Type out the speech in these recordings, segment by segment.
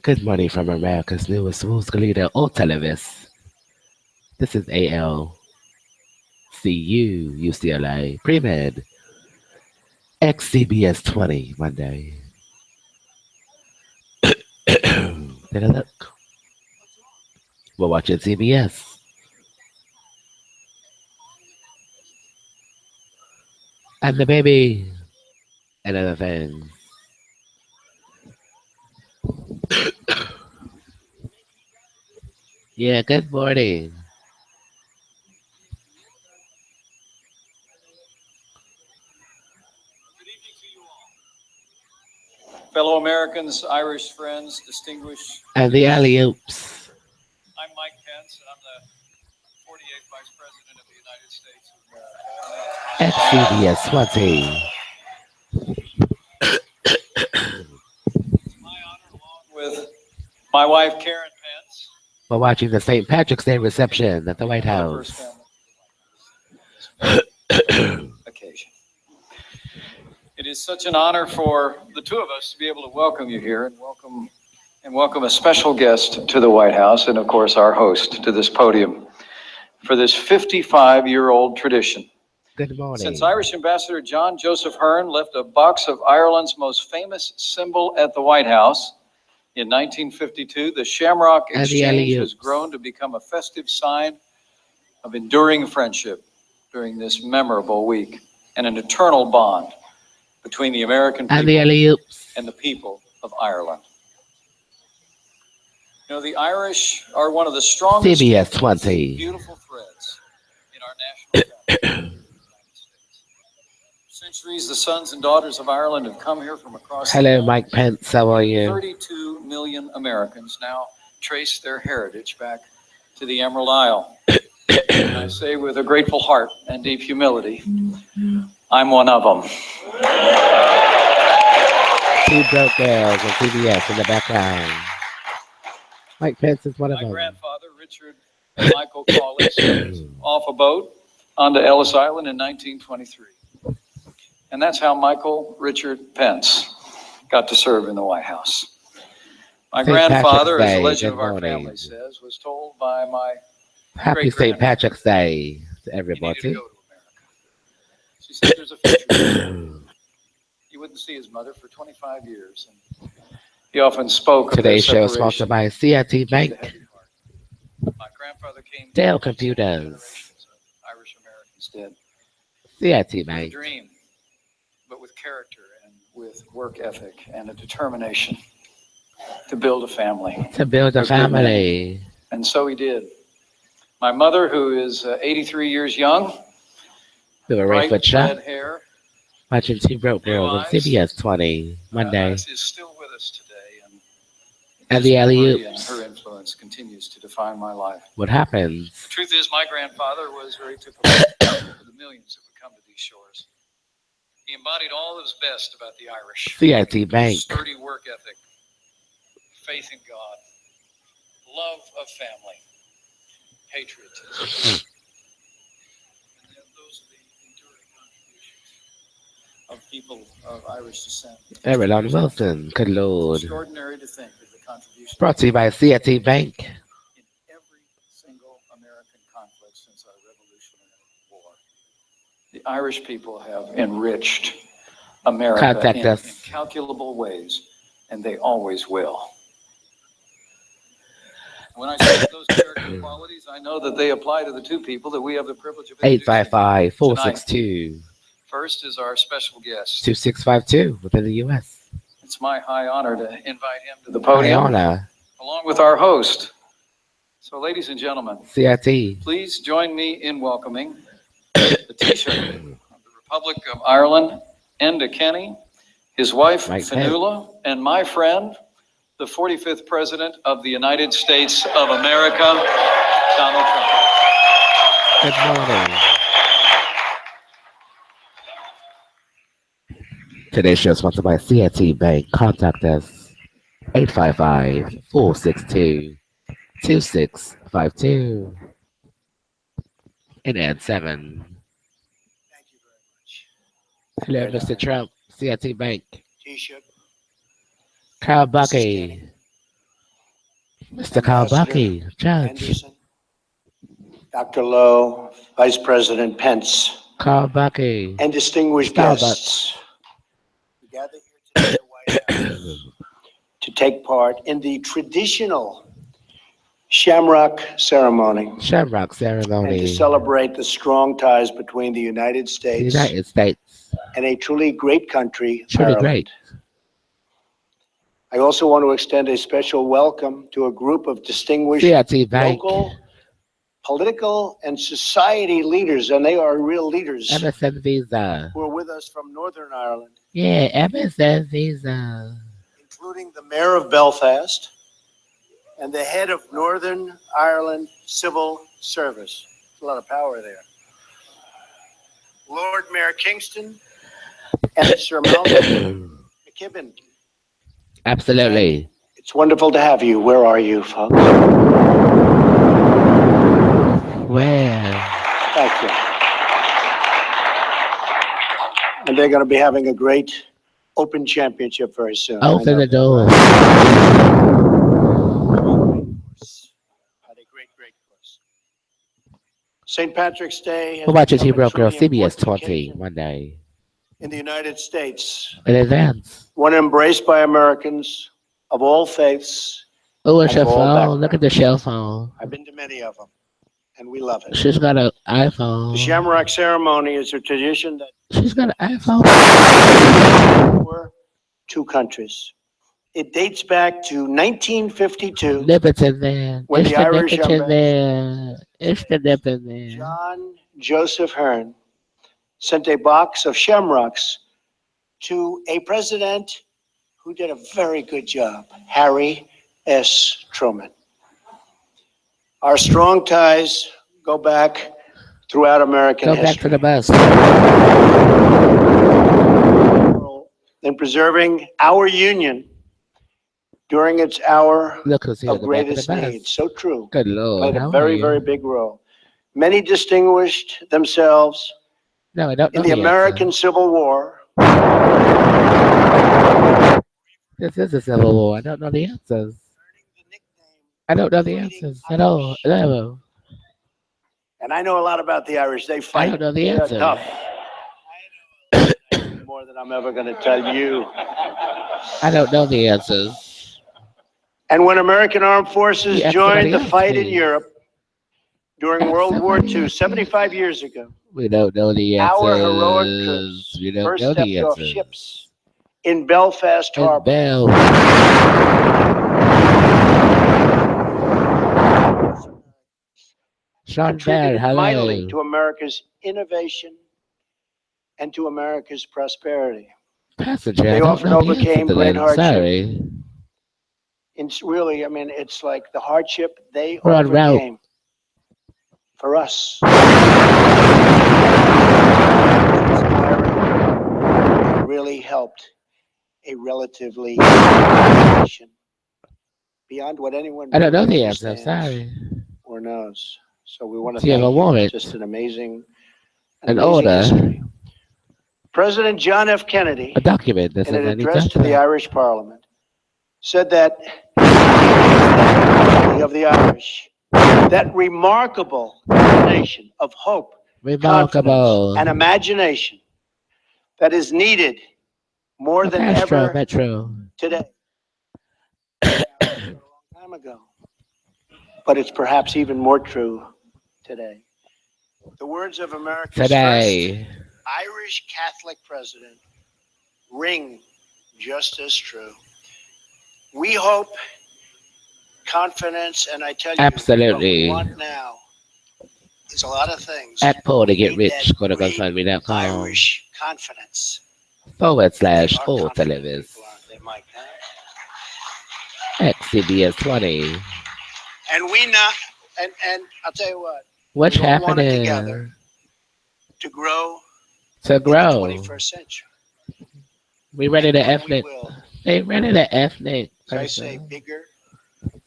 Good morning from America's newest news leader, Televis. This is ALCU UCLA Pre-Med xCBS20 Monday. Take a look. We're watching CBS. And the baby and other things. Yeah, good morning. Fellow Americans, Irish friends, distinguished. And the alley-oops. I'm Mike Pence, and I'm the 48th Vice President of the United States of America. It's my honor, along with my wife, Karen Pence. We're watching the St. Patrick's Day reception at the White House. Occasion. It is such an honor for the two of us to be able to welcome you here and welcome a special guest to the White House, and of course our host to this podium for this 55-year-old tradition. Good morning. Since Irish Ambassador John Joseph Hearn left a box of Ireland's most famous symbol at the White House in 1952, the Shamrock Exchange has grown to become a festive sign of enduring friendship during this memorable week and an eternal bond between the American people and the people of Ireland. You know, the Irish are one of the strongest, beautiful threads in our national fabric of the United States. For centuries, the sons and daughters of Ireland have come here from across the Hello, Mike Pence. How are you? 32 million Americans now trace their heritage back to the Emerald Isle. And I say with a grateful heart and deep humility, I'm one of them. Two broke girls on CBS in the background. Mike Pence is one of them. My grandfather, Richard and Michael Cawley, sailed off a boat onto Ellis Island in 1923. And that's how Michael Richard Pence got to serve in the White House. My grandfather, as the legend of our family says, was told by my Happy St. Patrick's Day to everybody. He needed to go to America. She said there's a future. He wouldn't see his mother for 25 years. And he often spoke of today's show is sponsored by CIT Bank, my grandfather came Dell Computers, Irish Americans did. CIT Bank. With a dream, but with character and with work ethic and a determination to build a family. And so he did. My mother, who is 83 years young, bright red hair, watching Two Broke Girls on CBS 20 Monday. Is still with us today, and the alley-oops. Her influence continues to define my life. What happens? The truth is, my grandfather was very typical for the millions that would come to these shores. He embodied all that was best about the Irish. CIT Bank. Sturdy work ethic, faith in God, love of family, patriotism. And those are the enduring contributions of people of Irish descent. Everett Wilson, good Lord. Extraordinary to think of the contributions. Brought to you by CIT Bank. In every single American conflict since our Revolutionary War, the Irish people have enriched America in incalculable ways, and they always will. When I say those character qualities, I know that they apply to the two people that we have the privilege of introducing 855-462. First is our special guest. 2652 within the U.S. It's my high honor to invite him to the podium. High honor. Along with our host. So, ladies and gentlemen, CIT. Please join me in welcoming the Taoiseach of the Republic of Ireland, Enda Kenny, his wife, Fionnuala, and my friend, the 45th President of the United States of America, Donald Trump. Good morning. Today's show is sponsored by CIT Bank. Contact us 855-462-2652 and add 7. Thank you very much. Hello, Mr. Trump, CIT Bank. Taoiseach. Carl Bucky, Mr. Carl Bucky, Judge. Anderson, Dr. Lowe, Vice President Pence, Carl Bucky. and distinguished Starbucks. guests who gather here today at the White House to take part in the traditional Shamrock ceremony Shamrock and to ceremony. celebrate the strong ties between the United The States United States. and a truly great country, Truly Ireland. great. I also want to extend a special welcome to a group of distinguished CRT Bank. local, political, and society leaders, and they are real leaders, MSN Visa. who are with us from Northern Ireland, Yeah, MSN Visa. including the Mayor of Belfast and the head of Northern Ireland Civil Service. There's a lot of power there. Lord Mayor Kingston and Sir Malcolm McKibben. Absolutely. It's wonderful to have you. Where are you, folks? Where? Thank you. And they're going to be having a great Open Championship very soon. I Open know the that, door. Had a great course. St. Patrick's Day has We'll watch a become a T-Broke Girl truly CBS important 20 occasion Monday. in the United States, In advance. one embraced by Americans of all faiths. Oh, And it's your of all phone. backgrounds. Look at the shell phone. I've been to many of them, and we love it. She's got an The iPhone. Shamrock ceremony is a tradition that She's got an iPhone. for two countries. It dates back to 1952. Nippets in there. When It's the the Irish nippets in ambassador, there. It's the nip in there. John Joseph Hearn, sent a box of shamrocks to a president who did a very good job, Harry S. Truman. Our strong ties go back throughout American Go back to history the bus. in preserving our union during its hour Look who's here of at the back of the greatest need. bus. So true. Good Lord. Played a How are very, you? very big role. Many distinguished themselves No, I don't know in the the American Civil War. answer. This is a civil war. I don't know the answers. I don't know the answers at all. No. And I know a lot about the Irish. They I fight. don't know the They're answer. tough. More than I'm ever going to tell you. I don't know the answers. And when American armed forces Yeah, joined the somebody else, fight in please. Europe during Ask World War somebody II, else, 75 years ago, We don't know the answers. our heroic troops We don't first know stepped the off answers. ships in Belfast And Harbor. Bell. Sean Bell, Contributed mightily hello. to America's innovation and to America's prosperity. Passenger, They I don't often know the overcame answer to great that. hardship. Sorry. It's really, I mean, it's like the hardship they We're en route. overcame for us. It really helped a relatively nation beyond what anyone I don't know really the answer. understands Sorry. or knows. So we want to Do you have thank a you. warrant? Just an amazing An order? history. President John F. Kennedy, A document. This in is an any address to the document. Irish Parliament, said that of the Irish, that remarkable combination of hope, Remarkable. confidence, and imagination that is needed more than Metro, ever Metro. today. A long time ago, but it's perhaps even more true today. The words of America's first Today. Irish Catholic president ring just as true. We hope, confidence, and I tell you, Absolutely. what we want now is a lot of things. At Paul to We get need rich. that Go to great GoFundMe.com. Irish confidence. / They are all confident televis. people, aren't they, Mike? Huh? xCBS20. And we not, and I'll tell you what, What's we all want it happening? together to grow To in the grow. 21st century. We ready to And we ethnic. will, They ready to ethnic. as I say, bigger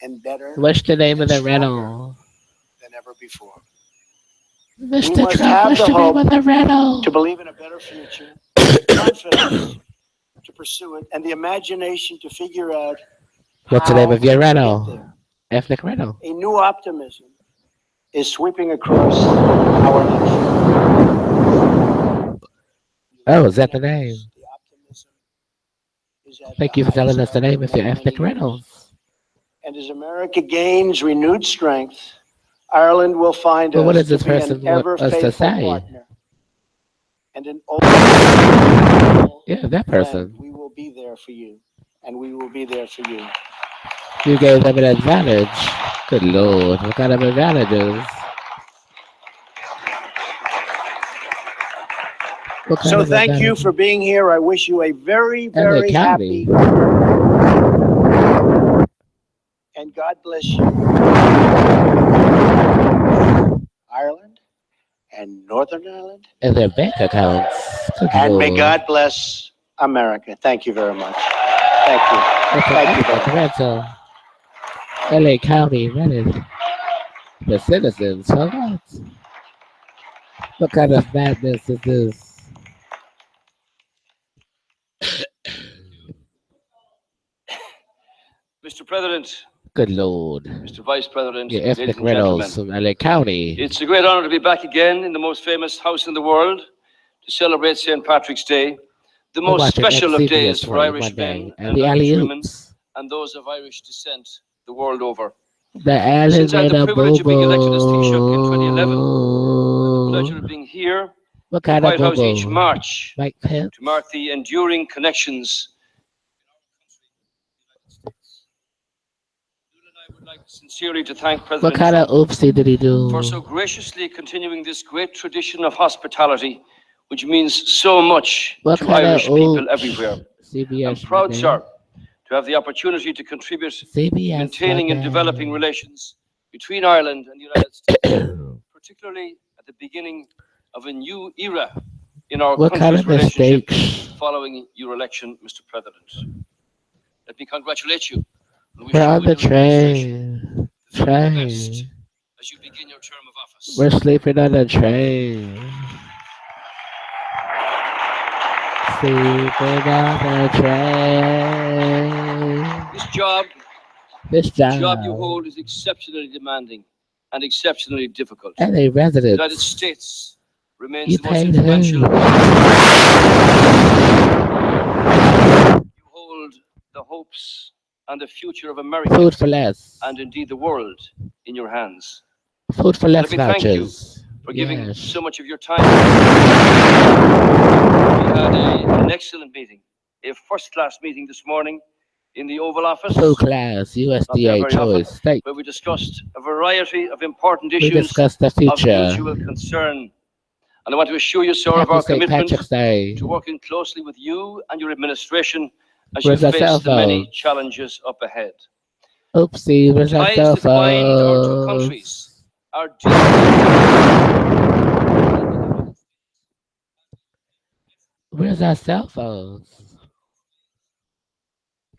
and better What's the name of and the stronger rental? than ever before. Mr. must Trump, have what's the the name hope of the rental? To believe in a better future, confidence to pursue it, and the imagination to figure out What's the name of your how to get rental? there. ethnic rental. A new optimism is sweeping across our nation. Oh, is that the name? The optimism is at Thank the you for telling highest us the name level of your in ethnic many years. rentals. And as America gains renewed strength, Ireland will find Well, what us does this to be an person want ever us to faithful say? partner and an open Yeah, that person. friend. We will be there for you, and we will be there for you. You gave them an advantage. Good Lord, what kind of advantages? What kind So of thank you advantages? for being here. I wish you a very, LA very County. happy, and God bless you, Ireland and Northern Ireland, And their bank accounts. Good and may Lord. God bless America. Thank you very much. Thank you. It's an Thank you very ethnic much. rental. LA County rented the citizens. For what? What kind of madness is this? Mr. President, Good Lord. Mr. Vice President, Your ladies ethnic and gentlemen, rentals from LA County. it's a great honor to be back again in the most famous house in the world to celebrate St. Patrick's Day, the We're most watching special of days xCBS20 for one Irish day, men and and the Irish women alley-oops. and those of Irish descent the world over. The alley Since I had made the a privilege of being elected as Taoiseach in 2011, and the pleasure boo-boo. of being here What in the kind of White House each boo-boo? March Mike Pence? to mark the enduring connections. I would like sincerely to thank What President kind of Trump oopsie did he for so do? graciously continuing this great tradition of hospitality, which means so much What to kind of Irish people oops? everywhere. I'm CBS proud, Monday. sir, to have the opportunity to contribute to CBS maintaining and developing Monday. relations between Ireland and the United States, particularly at the beginning of a new era in our What kind country's of relationship mistakes? following your election, Mr. President. Let me congratulate you and wish We're you on and the your administration train. the very best Train. as you begin your term of office. We're sleeping on the train. Sleeping on the train. This job you hold is exceptionally demanding and exceptionally difficult. LA The residents. United States remains You the most paid influential. who? You hold the hopes and the future of America Food for less. and indeed the world in your hands. Food for less Let me thank you vouchers. for giving Yes. so much of your time. We had an excellent meeting, a first-class meeting this morning in the Oval Office, Food class. not there USDA very often, choice steak. where we discussed a variety of important We issues discussed the of future. mutual concern. And I want to assure you, sir, of Happy our St. commitment Patrick's Day. to working closely with you and your administration as Where's you our cell face the many phone? challenges up ahead. Oopsie, where's our Ties cell that bind our two phone? countries are deep. Where's our cell phones?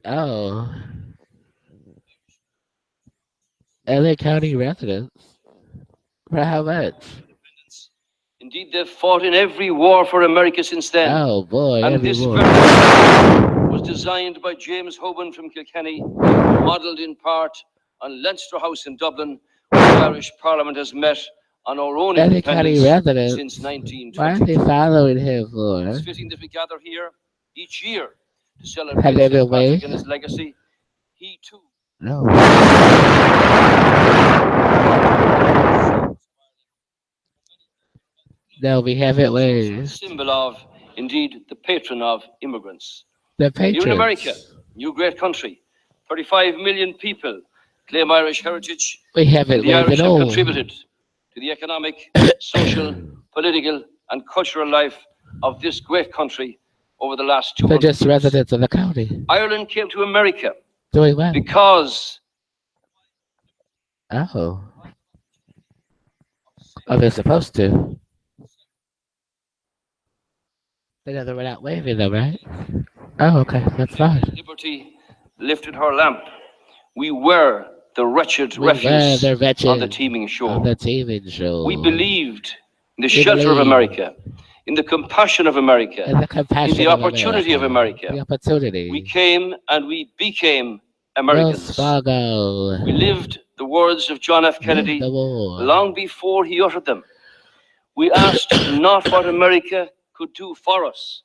Oh. LA County residents. For how much? Indeed, they've fought in every war for America since then. Oh boy, And every this war. very war was designed by James Hoban from Kilkenny, modelled in part on Leinster House in Dublin, where the Irish Parliament has met on our own LA County independence residents. since Why are 1922. they following him for? It's fitting that we gather here each year to Have celebrate they St. been Patrick waiting? and his legacy. He too. No. No, we haven't A waited. symbol of, indeed, the patron of immigrants. The Here in America, patrons. new great country, 35 million people claim Irish heritage. We haven't The Irish waited have all. contributed to the economic, social, political, and cultural life of this great country over the last They're 200 just years. residents of the county. Ireland came to America Doing well. because Oh. Oh, they're supposed to. They never went out waving though, right? Oh, okay, that's fine. liberty lifted her lamp. We were the wretched We were refuse the wretched on the teeming shore. on the teeming show. We believed in the We shelter of believed America, in the compassion of America, in the compassion in the of opportunity of America. The opportunity. We came and we became Americans. Fargo. We lived the words of John F. Kennedy The war. long before he uttered them. We asked not what America could do for us,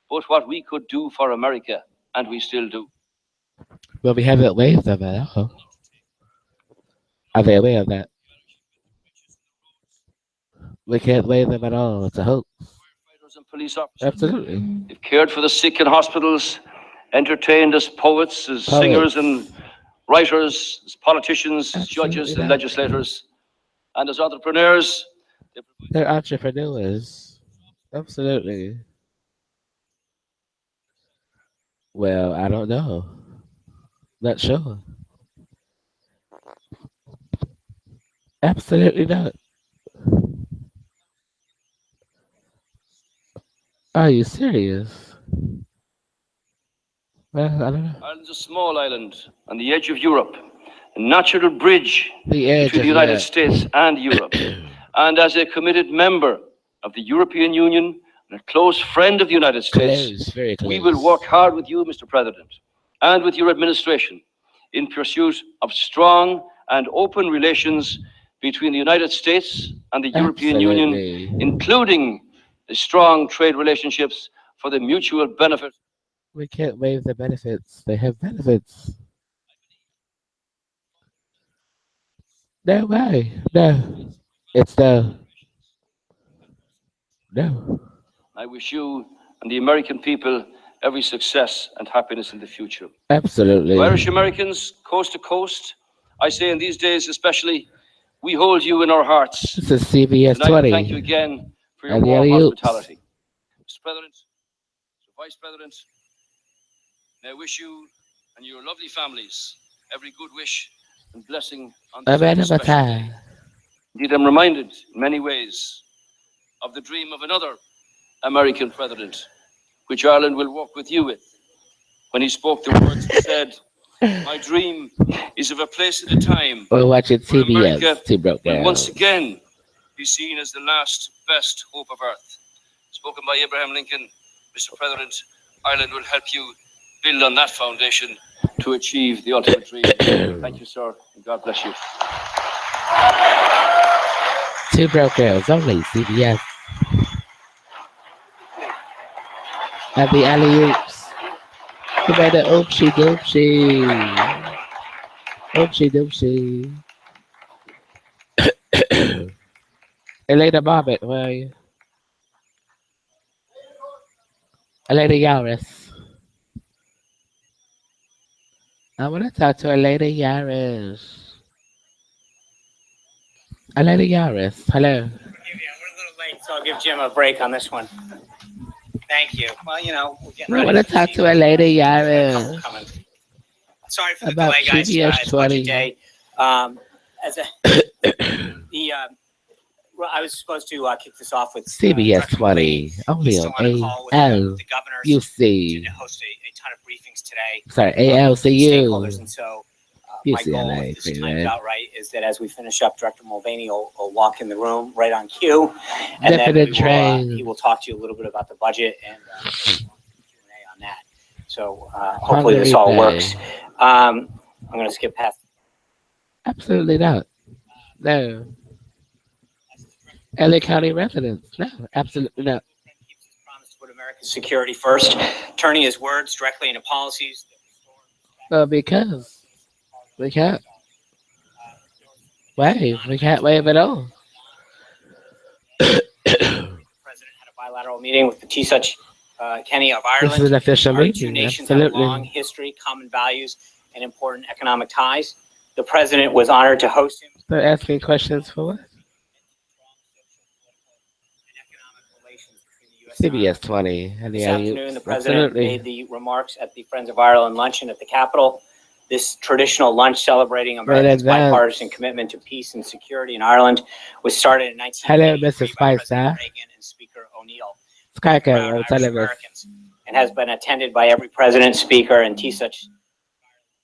but what we could do for America, and we still do. Well, we haven't waived them at all. Are they aware of that? We can't waive them at all. It's a hoax. Firefighters and police officers. Absolutely. They've cared for the sick in hospitals, entertained as poets, as singers and writers, as politicians, as judges and legislators, and as entrepreneurs. They're entrepreneurs. Absolutely. Well, I don't know. Not sure. Absolutely not. Are you serious? Well, I don't know. Ireland's a small island on the edge of Europe, a natural bridge The edge between of the United Europe. States and Europe. And as a committed member of the European Union and a close friend of the United States, Close, very close. we will work hard with you, Mr. President, and with your administration in pursuit of strong and open relations between the United States and the European Union, Absolutely. including the strong trade relationships for the mutual benefit. We can't waive the benefits. They have benefits. No way. No. It's no. No. I wish you and the American people every success and happiness in the future. Absolutely. To Irish Americans, coast to coast, I say in these days especially, we hold you in our hearts. This is CBS Tonight, 20. thank you again for your And the warm alley-oops. hospitality. Mr. President, Mr. Vice President, may I wish you and your lovely families every good wish and blessing on this very special day. Indeed, I'm reminded in many ways of the dream of another American president, which Ireland will walk with you with. When he spoke the words, he said, "My dream is of a place at a time We're watching where CBS. America T broke will down. once again be seen as the last best hope of Earth." Spoken by Abraham Lincoln, Mr. President, Ireland will help you build on that foundation to achieve the ultimate dream. Thank you, sir, and God bless you. Two broke girls only. CBS. And the alley-oops. Come on, the oopsie doopsie. Oopsie doopsie. Elena Bobbitt, where are you? Elena Yaris. I want to talk to Elena Yaris. Elena Yaris, hello. We're a little late, so I'll give Jim a break on this one. Thank you. Well, you know, we're getting I ready. want to for talk the to season. Elena Couple Yaris. coming. Sorry for the About delay, guys. CBS It's budget 20. day. I was supposed to kick this off with CBS Director 20, Lee. only He's on still on a call with the governors ALCUC. to host a ton of briefings today. Sorry, Stakeholders, ALCU. and so my goal, UCLA, if this pretty timed red. out right, is that as we finish up, Director Mulvaney will walk in the room right on cue, and then Definite train. he will talk to you a little bit about the budget and Q&A on that. So hopefully this all works. I'm going to skip past. Absolutely not. No. LA County residents. No, absolutely not. Keeps his promise to put America's security first, turning his words directly into policies. Well, because we can't waive. We can't waive at all. The president had a bilateral meeting with the Taoiseach Kenny of Ireland. This is an official Our two meeting. nations have a long Absolutely. history, common values, and important economic ties. The president was honored to host him. They're asking questions for what? CBS 20 and the This afternoon, alley-oops. the president Absolutely. made the remarks at the Friends of Ireland luncheon at the Capitol. This traditional lunch celebrating America's advance. bipartisan commitment to peace and security in Ireland was started in 1983 Mrs. by Spicer. President Reagan and Speaker O'Neill. Skyco, Proud I'm Irish telling us. Americans, and has been attended by every president, speaker, and Taoiseach.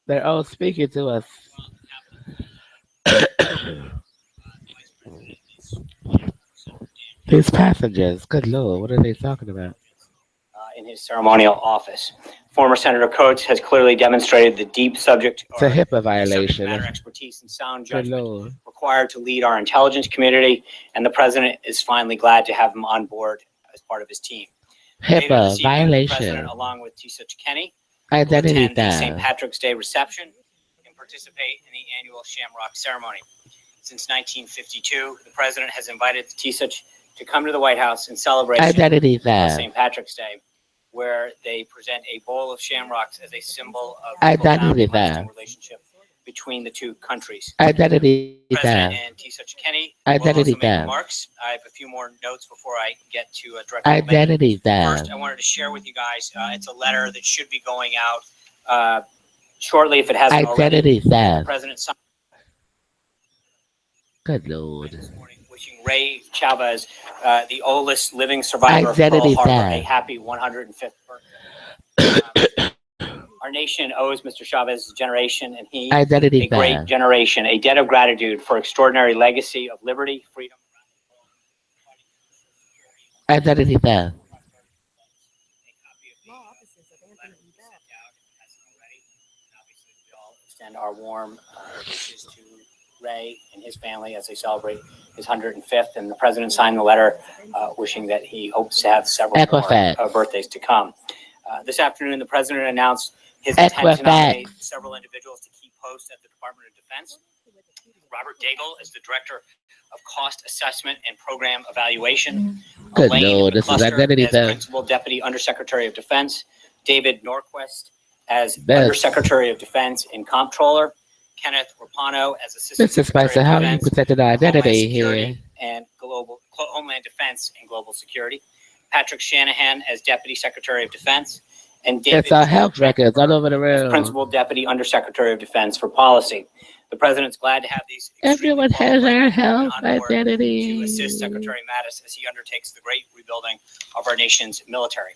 They're all speaking to us. These passengers, good lord, what are they talking about? In his ceremonial office. Former Senator Coates has clearly demonstrated the deep subject It's a HIPAA subject violation. matter expertise and sound Good judgment Lord. required to lead our intelligence community, and the president is finally glad to have him on board as part of his team. Later HIPAA this evening, the violation. president, along with Tisha Kenny, Identity attend the St. theft. Patrick's Day reception and participate in the annual Shamrock ceremony. Since 1952, the president has invited the Tisha to come to the White House in celebration Identity of theft. St. Patrick's Day, where they present a bowl of shamrocks as a symbol of Identity profound lasting theft. relationship between the two countries. Identity President theft. and Tisha Kenny Identity will also make theft. remarks. I have a few more notes before I get to direct Identity theft. First, I wanted to share with you guys, it's a letter that should be going out shortly if it hasn't already. Identity theft. President signed Good Lord. this morning wishing Ray Chavez, the oldest living survivor of Identity Pearl Harbor, a theft. happy 105th birthday. Our nation owes Mr. Chavez's generation and he Identity a great theft. generation, a debt of gratitude for extraordinary legacy of liberty, freedom. Identity theft. Extend our warm wishes to Ray and his family as they celebrate his 105th. And the president signed the letter wishing that he hopes to have several more birthdays to come. This afternoon, the president announced his intent to nominate several individuals to key posts at the Department of Defense. Robert Daigle is the director of cost assessment and program evaluation. Good Elaine Lord, this is McCluster identity as theft. Principal Deputy Undersecretary of Defense. David Norquist as Undersecretary of Defense and Comptroller. Kenneth Rapano as Assistant Mr. Secretary Spicer, of how are you Defense, protecting our identity Security here? and Homeland Defense and Global Security. Patrick Shanahan as Deputy Secretary of Defense. And David It's our health records all over the as world. Principal Deputy Undersecretary of Defense for Policy. The president's glad to have these. Everyone has our health identity. To assist Secretary Mattis as he undertakes the great rebuilding of our nation's military.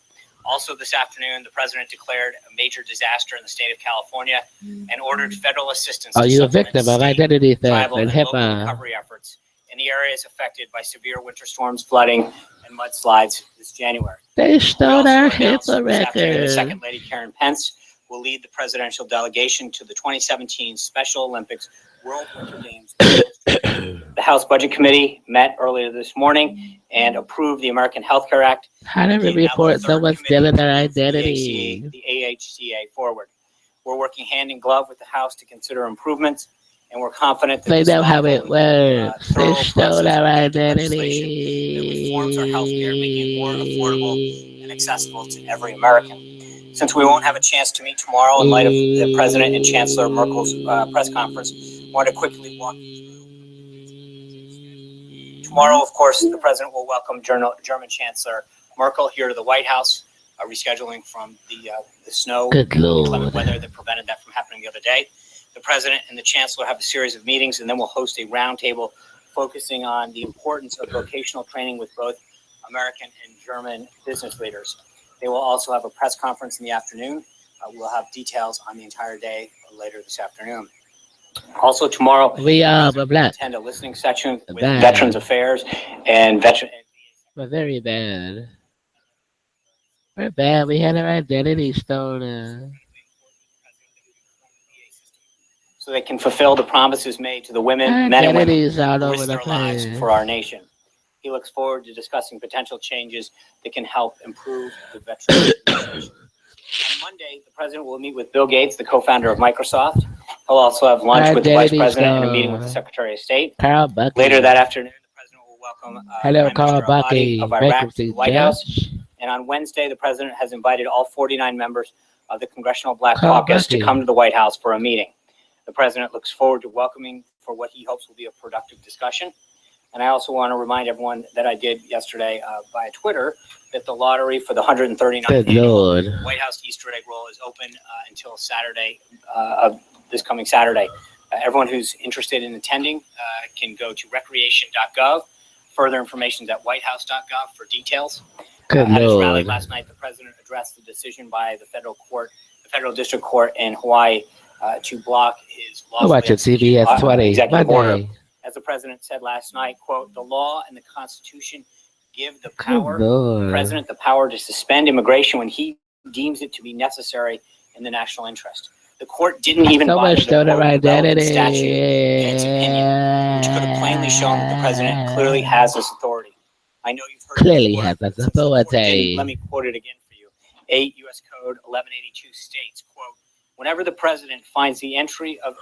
Also this afternoon, the president declared a major disaster in the state of California and ordered federal assistance. Are you a victim of identity theft and local HIPAA? recovery efforts in the areas affected by severe winter storms, flooding, and mudslides this January. They stole our HIPAA HIPAA records. Second Lady Karen Pence will lead the presidential delegation to the 2017 Special Olympics World Winter Games. The House Budget Committee met earlier this morning and approved the American Health Care Act. How do we report someone stealing our identity? The AHCA forward. We're working hand in glove with the House to consider improvements, and we're confident that They know how it works. They stole our identity. That reforms our health care, making it more affordable and accessible to every American. Since we won't have a chance to meet tomorrow in light of the President and Chancellor Merkel's press conference, I want to quickly walk you through. Tomorrow, of course, the President will welcome German Chancellor Merkel here to the White House, rescheduling from the snow and inclement weather that prevented that from happening the other day. The President and the Chancellor have a series of meetings, and then we'll host a roundtable focusing on the importance of vocational training with both American and German business leaders. They will also have a press conference in the afternoon. We'll have details on the entire day later this afternoon. Also tomorrow, we attend a listening session with Veterans Affairs and We're very bad. We're bad. We had our identity stolen. So they can fulfill the promises made to the women, men and women who risk their lives for our nation. He looks forward to discussing potential changes that can help improve the veterans administration. On Monday, the president will meet with Bill Gates, the co-founder of Microsoft. He'll also have lunch with the vice president and a meeting with the Secretary of State. Later that afternoon, the president will welcome Prime Minister Al-Mahdi of Iraq to the White House. And on Wednesday, the president has invited all 49 members of the Congressional Black Caucus to come to the White House for a meeting. The president looks forward to welcoming for what he hopes will be a productive discussion. And I also want to remind everyone that I did yesterday via Twitter that the lottery for the 139th annual White House Easter egg roll is open until Saturday, of this coming Saturday. Everyone who's interested in attending can go to recreation.gov. Further information is at whitehouse.gov for details. At his rally last night, the president addressed the decision by the federal district court in Hawaii to block his lawfully CBS20 executive order. As the president said last night, quote, "The law and the Constitution give the president the power to suspend immigration when he deems it to be necessary in the national interest. The court didn't even So bother much to quote the relevant identity. statute in its opinion, which could have plainly shown that the president clearly has this authority. I know you've heard Clearly it before, has but this since the court didn't, authority. let me quote it again for you. 8 U.S. Code 1182 states, quote, whenever the president finds the entry of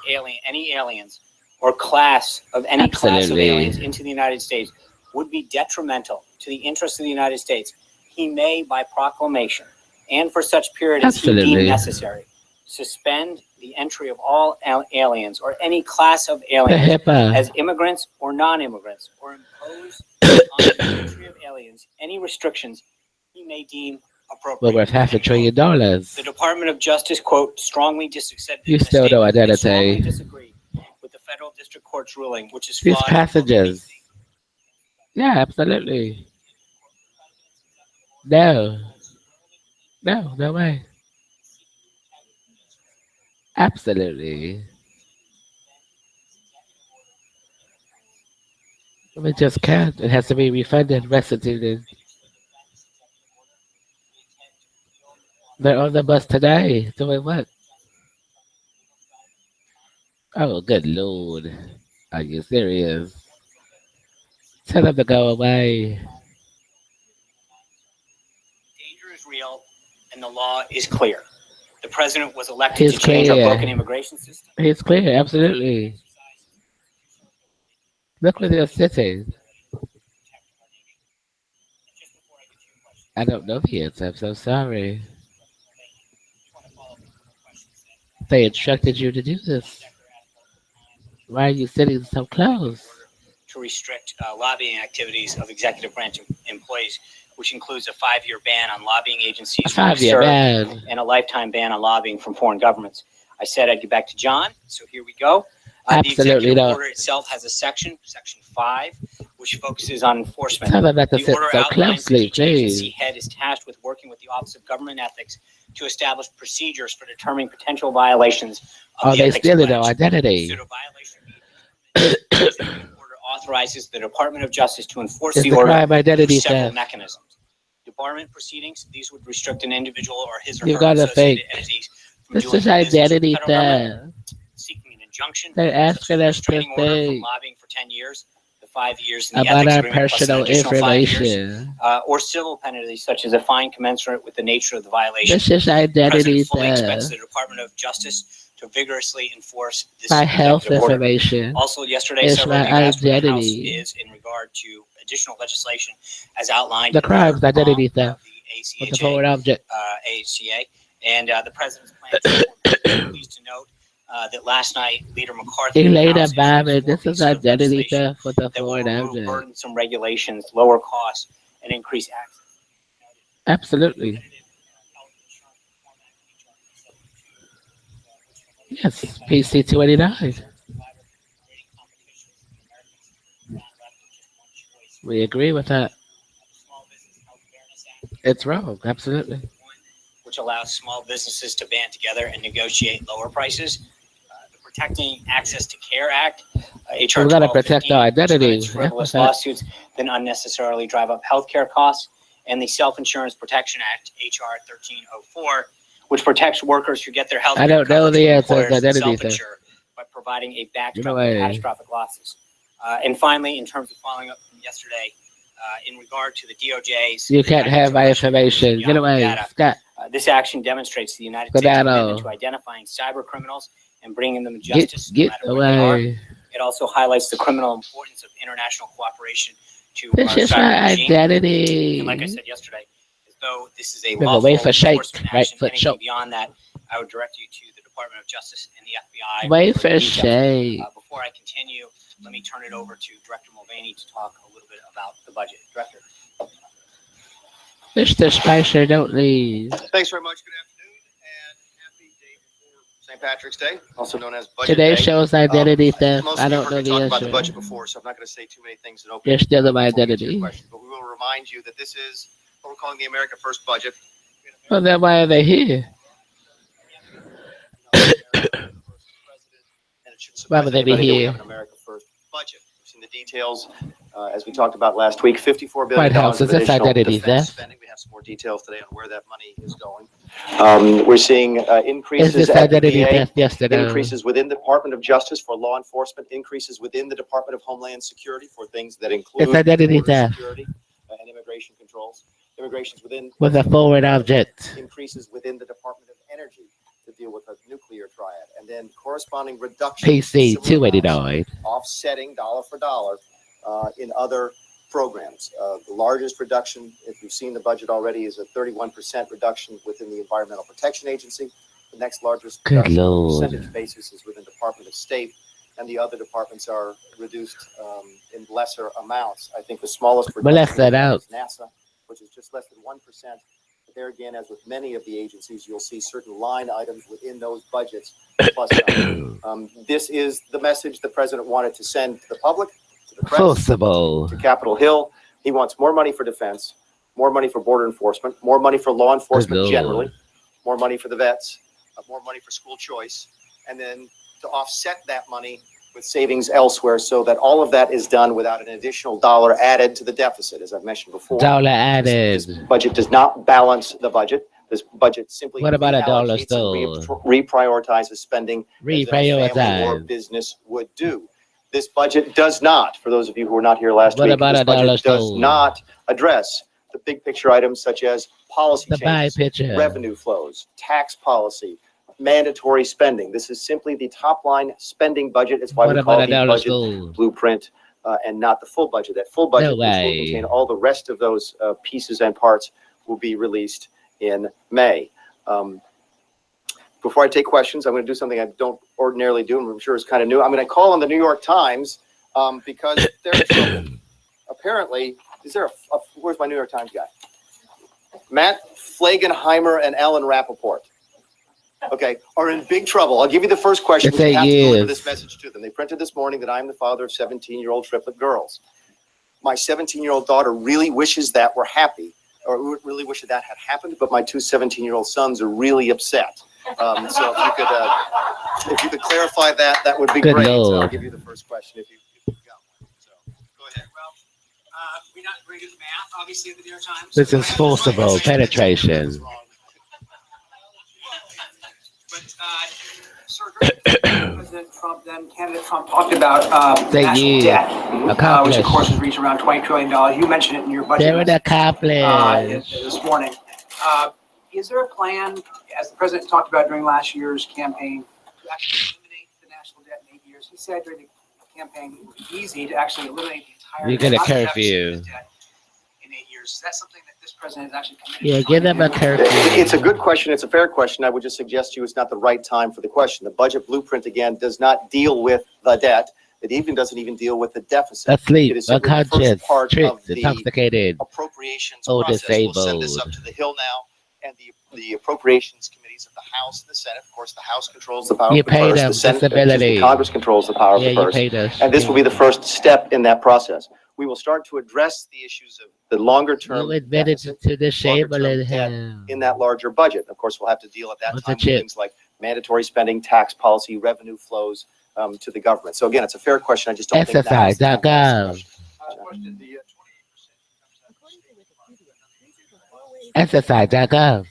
any aliens or class of any class of aliens into the United States would be detrimental to the interests of the United States, he may, by proclamation, and for such period as he deemed necessary, suspend the entry of all aliens or any class of aliens as immigrants or non-immigrants, or impose on the entry of aliens any restrictions he may deem appropriate. But worth $500 billion. The Department of Justice, quote, strongly disagree You still know identity. disagree with the federal district court's ruling, which is These flawed. passages. Yeah, absolutely. No. No way. Absolutely. It just can't. It has to be refunded, restituted. They're on the bus today. Doing what? Oh, good Lord. Are you serious? Tell them to go away. Danger is real, and the law is clear. The president was elected to change our broken immigration system. He's clear, absolutely. Look where they're sitting. I don't know the answer. I'm so sorry. They instructed you to do this. Why are you sitting so close? To restrict lobbying activities of executive branch employees, which includes a 5-year ban on lobbying agencies, A 5-year ban, and a lifetime ban on lobbying from foreign governments. I said I'd get back to John, so here we go. Absolutely the executive not. order itself has a section 5, which focuses on enforcement. Tell them not to The sit order so outlines that closely, each agency please. head is tasked with working with the Office of Government Ethics to establish procedures for determining potential violations of the They ethics stealing pledge. our identity? Should a violation be determined, the executive order authorizes the Department of Justice to enforce It's the the order crime identity through several theft. mechanisms. Debarment proceedings, these would restrict an individual or his or You her gotta associated think. entities from This doing is business with the identity federal government, theft. seeking an injunction, They're such asking as a us to restraining order from think lobbying for 10 years, the 5 years in the about ethics our agreement plus an personal additional 5 years, information. or civil penalties such as a fine commensurate with the nature of the violation. This is The identity president fully expects theft. the Department of Justice to vigorously enforce this My health executive order. information Also, yesterday, is several of my you asked where the House identity. is in regard to additional legislation as outlined The in crime's Letter identity of theft the with the forward object. AHCA, and the president's plan to implement. I'm pleased to note that last night, Leader McCarthy Elena announced Babbitt, this is pieces of identity legislation theft with the that will forward remove object. burdensome regulations, lower costs, and increase access. Absolutely. Yes, PC 289. We agree with that. It's wrong, absolutely. Which allows small businesses to band together and negotiate lower prices. The Protecting Access to Care Act, HR We gotta protect our identity. frivolous lawsuits, then unnecessarily drive up healthcare costs, and the Self-Insurance Protection Act, HR 1304, which protects workers who get their health care I don't know the answer to employers and identity theft. self-insure by providing a backstop No for way. catastrophic losses. And finally, in terms of following up from yesterday, in regard to the DOJ's You can't have my information. Get away, data, Scott. this action demonstrates the United States commitment to identifying cyber criminals and bringing them to justice. Get away. It also highlights the criminal importance of international cooperation to This our is cyber my regime. identity. And like I said yesterday, as though this is a There's a lawful way for shake, enforcement right action, foot anything choke. beyond that, I would direct you to the Department of Justice and the FBI. Way for for the details. shake. Before I continue, let me turn it over to Director Mulvaney to talk a little bit about the budget. Director. Mr. Spicer, don't leave. Thanks very much. Good afternoon and happy day before St. Patrick's Day, also known as Budget Today Day. shows identity theft. Most I of you don't heard know me the talk about the answer. budget before, so I'm not going to say too many things in open. You're still in my before we get to your identity. questions, but we will remind you that this is what we're calling the America First budget. Well, then why are they here? Why would they be here? An America First budget. We've seen the details As we talked about last week, $54 billion White House, of is this additional identity defense theft? spending. We have some more details today on where that money is going. We're seeing Is increases this at the identity VA, theft yesterday? increases within the Department of Justice for law enforcement, increases within the Department of Homeland Security for things that include It's identity border theft. security and immigration controls. Immigrations within With a forward object. increases within the Department of Energy to deal with a nuclear triad, and then corresponding reductions PC in civil amounts, 289. offsetting dollar for dollar in other programs. The largest reduction, if you've seen the budget already, is a 31% reduction within the Environmental Protection Agency. The next largest Good reduction on a Lord. percentage basis is within the Department of State, and the other departments are reduced in lesser amounts. I think the smallest But let's reduction set out. is NASA, which is just less than 1%. But there again, as with many of the agencies, you'll see certain line items within those budgets. Plus, this is the message the president wanted to send to the public, to the press, Forcible. to Capitol Hill. He wants more money for defense, more money for border enforcement, more money for law enforcement Lord. generally, more money for the vets, more money for school choice, and then to offset that money with savings elsewhere, so that all of that is done without an additional dollar added to the deficit, as I've mentioned before. Dollar added. This budget does not balance the budget. This budget simply What about a dollar reallocates and store? reprioritizes spending as a family or Reprioritize. business would do. This budget does not, for those of you who were not here last What week, about this a dollar budget does store? not address the big picture items such as policy The buy changes, picture. revenue flows, tax policy, mandatory spending. This is simply the top line spending budget. It's why What we call about a it the dollar budget store? blueprint and not the full budget. That full budget, which will way. contain all the rest of those pieces and parts, will be released in May. Before I take questions, I'm going to do something I don't ordinarily do, and I'm sure it's kind of new. I'm going to call on the New York Times because they're in trouble. Apparently, is there where's my New York Times guy? Matt Flagenheimer and Ellen Rappaport. Okay, are in big trouble. I'll give you the first question. It's We 8 have to deliver years. this message to them. They printed this morning that I'm the father of 17-year-old triplet girls. My 17-year-old daughter really wishes that we're happy, or really wishes that had happened, but my two 17-year-old sons are really upset. So if you could clarify that, that would be Good great. So I'll Lord. give you the first question if you've got one. So go ahead. Well, we're not very good at math, obviously, at the New York Times. This is forcible penetration. But, sir, President Trump, then candidate Trump, talked about They national use debt, which accomplished. of course has reached around $20 trillion. You mentioned it in your budget They're an message, accomplished. this morning. Is there a plan, as the president talked about during last year's campaign, to actually eliminate the national debt in 8 years? He said during the campaign it would be easy to actually eliminate the entire You get a deficit curfew. debt in 8 years. Is that something that this president is actually committed Yeah, to give them a trying to do? curfew. It's a good question. It's a fair question. I would just suggest to you it's not the right time for the question. The budget blueprint, again, does not deal with the debt. It even doesn't even deal with the deficit. Asleep, It is simply the unconscious, first part of tricked, the intoxicated. appropriations Oh, process. We'll send this disabled. up to the Hill now, and the appropriations committees of the House and the Senate. Of course, the House controls the power You of the paid purse. them The Senate, disability. Congress controls the power of Yeah, the you purse. paid us. And this will be the first step in that process. We will start to address the issues of the longer term You admitted deficit to disabling longer-term debt him. in that larger budget. Of course, we'll have to deal at that What's time a with chip? things like mandatory spending, tax policy, revenue flows to the government. So again, it's a fair question. I just don't think now is the time to ask the Exercise.gov. question. Exercise.gov.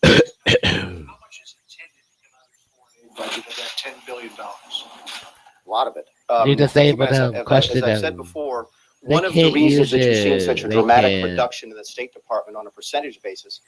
How much is intended to come out of the foreign aid budget of that $10 billion? A lot of it. You disabled as them, I've question said them. before, They one of the can't reasons that use you're seeing it. such a They dramatic can't. reduction in the State Department on a percentage basis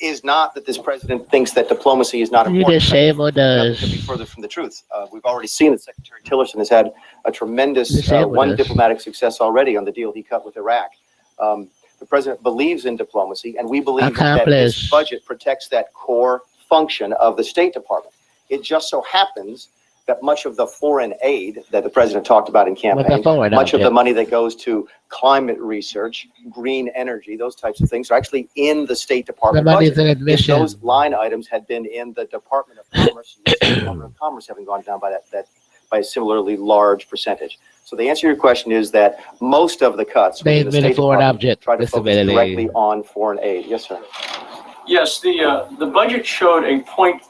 is not that this president thinks that diplomacy is not You important. disabled Nothing could be us. further from the truth. We've already seen that Secretary Tillerson has had a tremendous Disabled one us. diplomatic success already on the deal he cut with Iraq. The president believes in diplomacy, and we believe that this Accomplished. budget protects that core function of the State Department. It just so happens that much of the foreign aid that the president talked about in With the campaign, forward much of the object. money that goes to climate research, green energy, those types of things are actually in the State The Department money's budget. an If admission. those line items had been in the Department of Commerce, you would see the Department of Commerce having gone down by that by a similarly large percentage. So the answer to your question is that most of the cuts They within the admit a State foreign Department object try to focus disability. directly on foreign aid. Yes, sir. Yes, the budget showed a 0.8%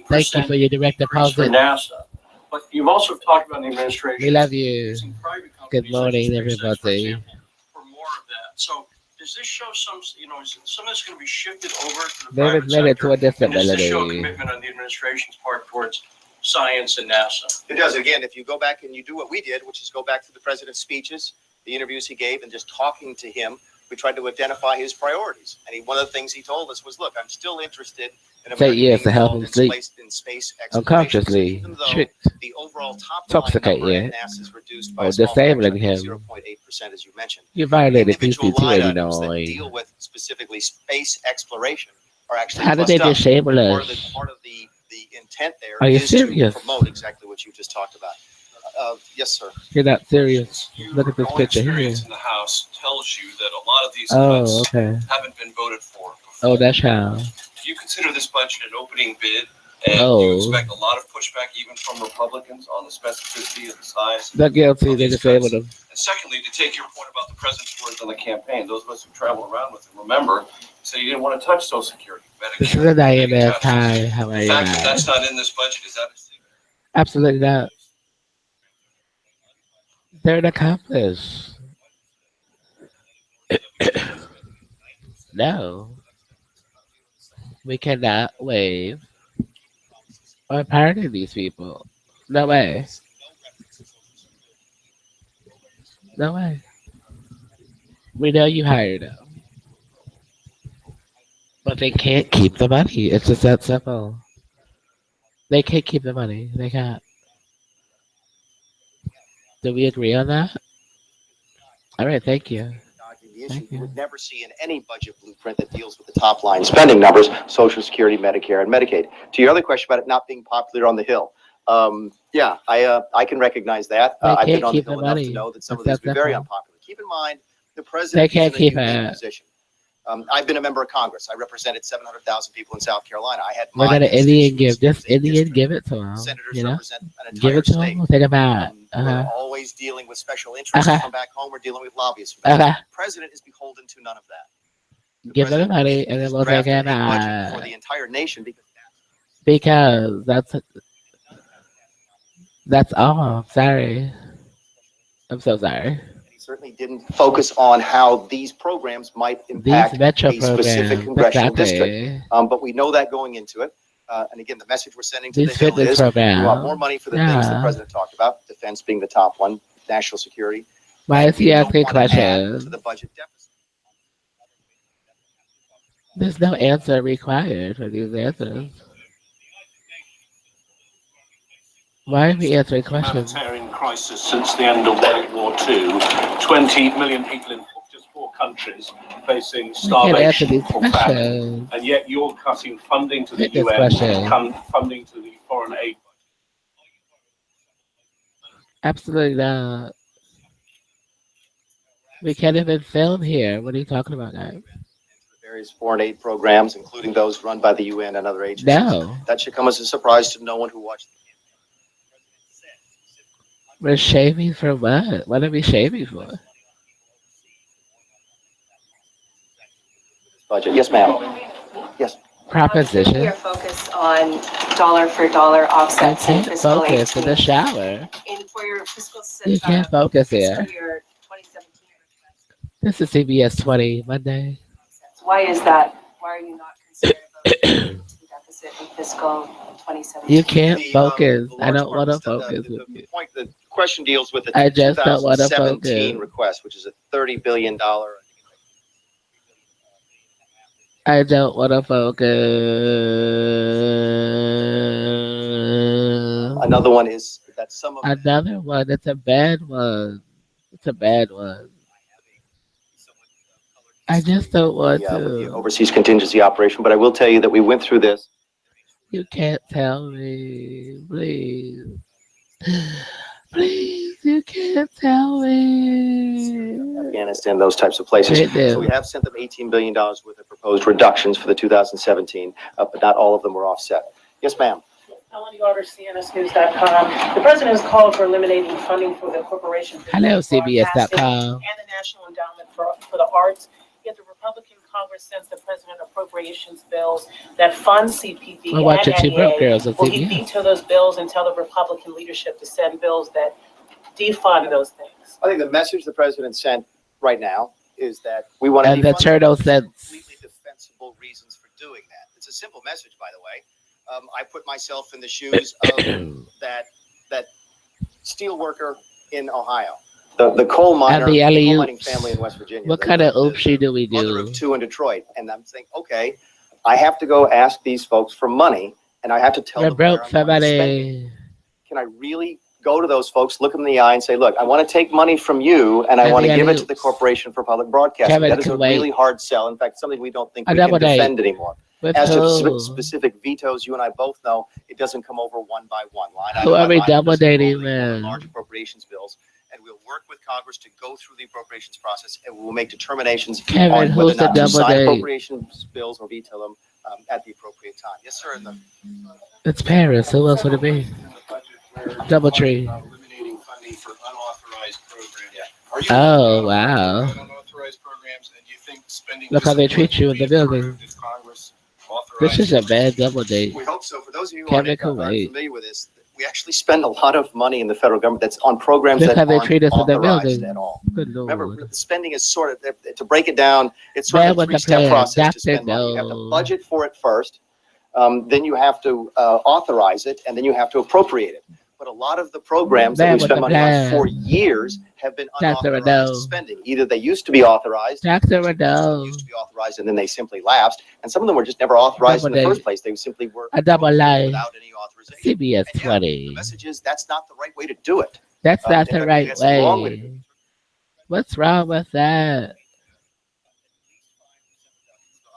Thank you for your direct increase for deposit. NASA, but you You've also talked about the administration. We love you. using private Good companies such as morning, SpaceX, for everybody. example, for more of that. So does this show some, is some of this going to be shifted over to the Very private committed sector? to a And does this disability. show a commitment on the administration's part towards science and NASA? It does. Again, if you go back and you do what we did, which is go back to the president's speeches, the interviews he gave, and just talking to him, we tried to identify his priorities. And one of the things he told us was, look, I'm still interested in Say America yes being to help involved him sleep. in space exploration. Unconsciously, Even though tricked, the overall top Toxicate, line number yeah. at NASA is reduced by or a small disabling fraction, him. 0.8%, as you mentioned. You violated Individual PC line items that 289. deal with specifically space exploration are actually How did they plussed up. disable Part us? of the intent there Are you is to serious? promote exactly what you just talked about. Yes, sir. You're not serious. Look at this Your own picture here. experience in the House tells you that a lot of these Oh, cuts okay. haven't been voted for before. Oh, that's how. Do you consider this budget an opening bid? And do you Oh, expect a lot of pushback even from Republicans on the specificity of the size? they're guilty. of They these disabled cuts? them. And secondly, to take your point about the president's words on the campaign, those of us who travel around with him, remember, he said he didn't want to touch Social Security. This is Medicare, an IMF. taxes. Hi, how are The you? fact that that's not in this budget, is that a secret? Absolutely not. They're an accomplice. No. We cannot waive or pardon these people. No way. No way. We know you hired them. But they can't keep the money. It's just that simple. They can't keep the money. They can't. Do we agree on that? All right, thank you. The issue Thank you you. would never see in any budget blueprint that deals with the top line spending numbers, Social Security, Medicare, and Medicaid. To your other question about it not being popular on the Hill, yeah, I can recognize that. They I've been can't on the keep the Hill enough to money. know that some of That's these be very simple. unpopular. Keep in mind, the They president is can't in a keep unique it. position. I've been a member of Congress. I represented 700,000 people in South Carolina. I had We're my gonna Indian give constituents just in Indian district. give it to them. Senators You know, represent an give entire it to state. them. Think about. We're always dealing with special interests Uh-huh. from back home. We're dealing with lobbyists from back home. Okay. The president is beholden to none of that. The Give them the president money, and then has we'll take drafted it a budget for out. the entire nation Because that's all. I'm sorry. I'm so sorry. he certainly didn't focus on how these programs might These impact metro a specific programs. congressional district. Exactly. But we know that going into it. And again, the message we're sending to These the Hill fitness is we want more programs. money for the things the Yeah. president talked about, defense being the top one, national security. Why is We he don't asking want to add questions? to the budget deficit. There's no answer required for these answers. Why are we answering questions? Humanitarian crisis since the end of World War II. 20 million people in just 4 countries facing We can't answer starvation these or famine. questions. And yet you're cutting funding to the Fitness UN, question. funding to the foreign aid. Absolutely not. We can't even film here. What are you talking about, guys? Various foreign aid programs, including those run by the UN and other agencies. No. That should come as a surprise to no one who watched the We're shaving for what? What are we shaving for? budget. Yes, ma'am. Yes. Proposition. Your focus on dollar for dollar I offsets in can't fiscal focus in the 18. shower. For your fiscal You can't focus fiscal here. year 2017. This is CBS 20 Monday. Why is that? Why are you not considering the deficit in fiscal 2017? You can't The, focus. the I large don't want to part was focus the with you. point, the question deals with the I just don't want to 2017 focus. request, which is a $30 billion. I don't want to focus. Another one is that some of Another one. It's a bad one. It's a bad one. I just don't want with the to. overseas contingency operation, but I will tell you that we went through this. You can't tell me. Please. Please, you can't tell me. Afghanistan, those types of places. Right there. So we have sent them $18 billion worth of proposed reductions for the 2017, but not all of them were offset. Yes, ma'am. Melanie Garter, CNSNews.com. The president has called for eliminating funding for the Corporation for Hello, Broadcasting CBS.com. and the National Endowment for the Arts. Yet the Republican Congress sends the president appropriations bills that fund CPD We're watching and Two Broke Girls NEA, on will he CBS. veto those bills and tell the Republican leadership to send bills that defund those things? I think the message the president sent right now is that we want to And the defund turtle said, completely defensible reasons for doing that. It's a simple message, by the way. I put myself in the shoes of that steel worker in Ohio, the coal miner, and the coal mining ALCUUCLA. family in West Virginia. What kind of oopsie do we Mother of do? two in Detroit, and I'm saying, okay, I have to go ask these folks for money, and I have to tell We're them where broke, I'm going to spend it. somebody. Can I really go to those folks, look them in the eye, and say, look, I want to take money from you, and I And want the to give it to ALCUUCLA. the Corporation for Public Broadcasting. Kevin That is can a wait. really hard sell. In fact, something we don't think A we can double date. defend anymore. With As to who? specific vetoes, you and I both know it doesn't come over one by one. Line Who item are by we line. It double doesn't go dating over with? large appropriations bills, and we'll work with Congress to go through the appropriations process, and we will make determinations Kevin, on whether who's or the not to double sign date? appropriations bills or veto them at the appropriate time. Yes, sir. It's Paris. Who else would it be? Doubletree. Eliminating funding for unauthorized programs. Are you Oh, wow. unauthorized programs, and do you think spending Look how they treat you in the building. if Congress This is authorizes a bad double date. We hope so. For those of you who Kevin aren't Kuwait. familiar with this, we actually spend a lot of money in the federal government that's on programs Look that how they aren't treat us in the authorized building. at all. Good Remember, Lord. the spending is sort of, to break it down, it's sort Man of a with the three-step plan. process to Doctor spend money. You have to No. budget for it first, then you have to authorize it, and then you have to appropriate it. But a lot of the programs that Man we with spend the money on plan. for years have been Dr. unauthorized Renaud. spending. Either they used to be authorized, Dr. used Renaud. to be authorized, and then they simply lapsed. And some of them were just never authorized in Double the date. first place. They simply were A double lie. without any authorization. CBS And yeah, 20. the message is that's not the right way to do it. That's not in the fact, right that's the wrong way to do way. it. What's wrong with that?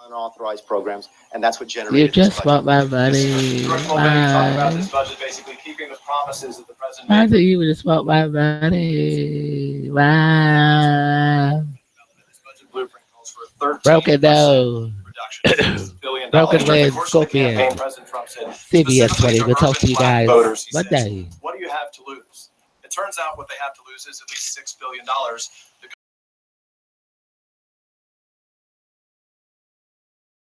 Unauthorized programs, and that's what You generated just this want budget. my money. Talk about Why? this budget, basically keeping the promises that the president Why made. do you just want my money? Why? This budget blueprint calls for a 13% Broken dough. reduction, $6 billion. Broken During the legs, course of the Scorpion. campaign, President Trump said, CBS specifically 20. We'll talk to you urban guys black voters, he one says, day. what do you have to lose? It turns out what they have to lose is at least $6 billion. The